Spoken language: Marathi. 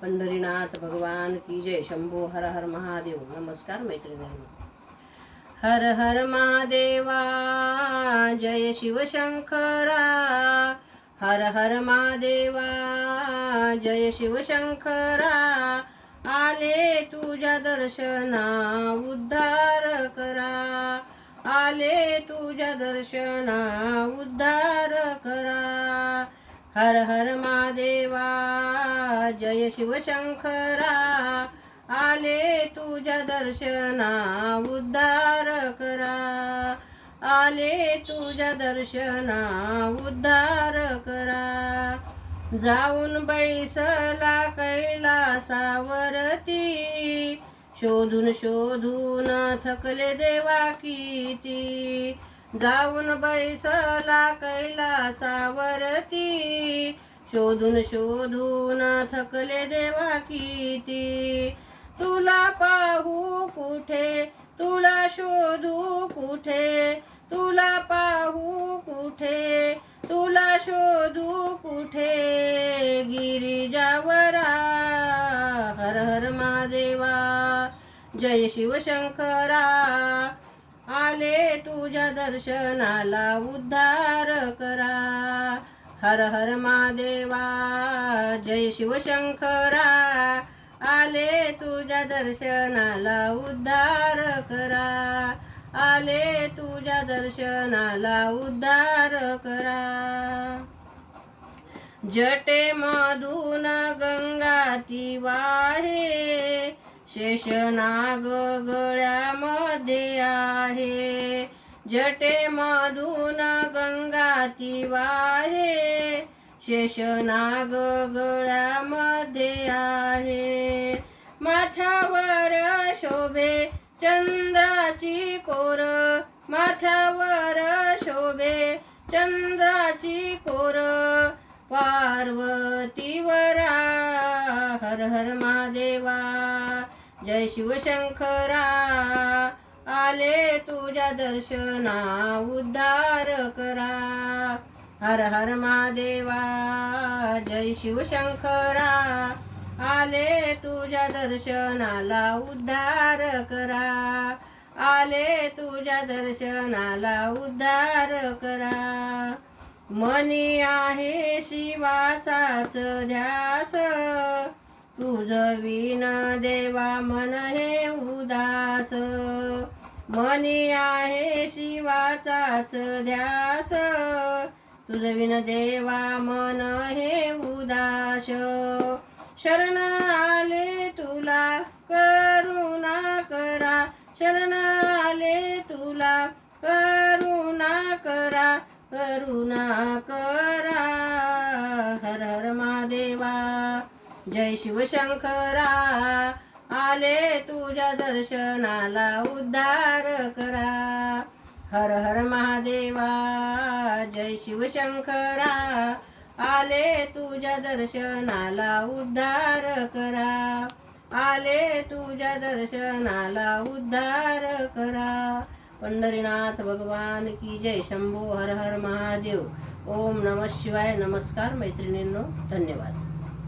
पंढरीनाथ भगवान की जय. शंभो हर हर महादेव. नमस्कार मैत्रिणींनो. हर हर महादेवा जय शिवशंकरा. हर हर महादेवा जय शिवशंकरा. आले तुझ्या दर्शना उद्धार करा. आले तुझ्या दर्शना उद्धार करा. हर हर महादेवा जय शिवशंकरा. आले तुझ्या दर्शना उद्धार करा. आले तुझ्या दर्शना उद्धार करा. जाऊन बैसला कैलासावरती. शोधून शोधून थकले देवा किती. जाऊन बैसला कैलासावरती. शोधून शोधून थकले देवा किती. तुला पाहू कुठे तुला शोधू कुठे. तुला पाहू कुठे तुला शोधू कुठे. गिरिजावरा हर हर महादेवा जय शिवशंकरा. आले तुझ्या दर्शनाला उद्धार करा. हर हर महादेवा जय शिवशंकरा. आले तुझ्या दर्शनाला उद्धार करा. आले तुझ्या दर्शनाला उद्धार करा. जटेमधून गंगा ती वाहे. शेषनाग गळ्यामध्ये आहे. जटेमधून गंगा ती वाहे. शेषनाग गळ्यामध्ये आहे. माथ्यावर शोभे चंद्राची कोर. माथ्यावर शोभे चंद्राची कोर. पार्वतीवरा हर हर महादेवा जय शिवशंकरा. आले तुझ्या दर्शना उद्धार करा. हर हर महादेवा जय शिवशंकरा. आले तुझ्या दर्शनाला उद्धार करा. आले तुझ्या दर्शनाला उद्धार करा. मनी आहे शिवाचाच ध्यास. तुझ विन देवा मन हे उदास. मनी आहे शिवाचाच ध्यास. तुझ विन देवा मन हे उदास. शरण आले तुला करुणा करा. शरण आले तुला करुणा करा. करुणा करा. हर हर महादेवा जय शिवशंकरा. आले तुझ्या दर्शनाला उद्धार करा. हर हर महादेवा जय शिवशंकरा. आले तुझ्या दर्शनाला उद्धार करा. आले तुझ्या दर्शनाला उद्धार करा. पंढरीनाथ भगवान की जय. शंभो हर हर महादेव. ओम नमः शिवाय. नमस्कार मैत्रिणींनो. धन्यवाद.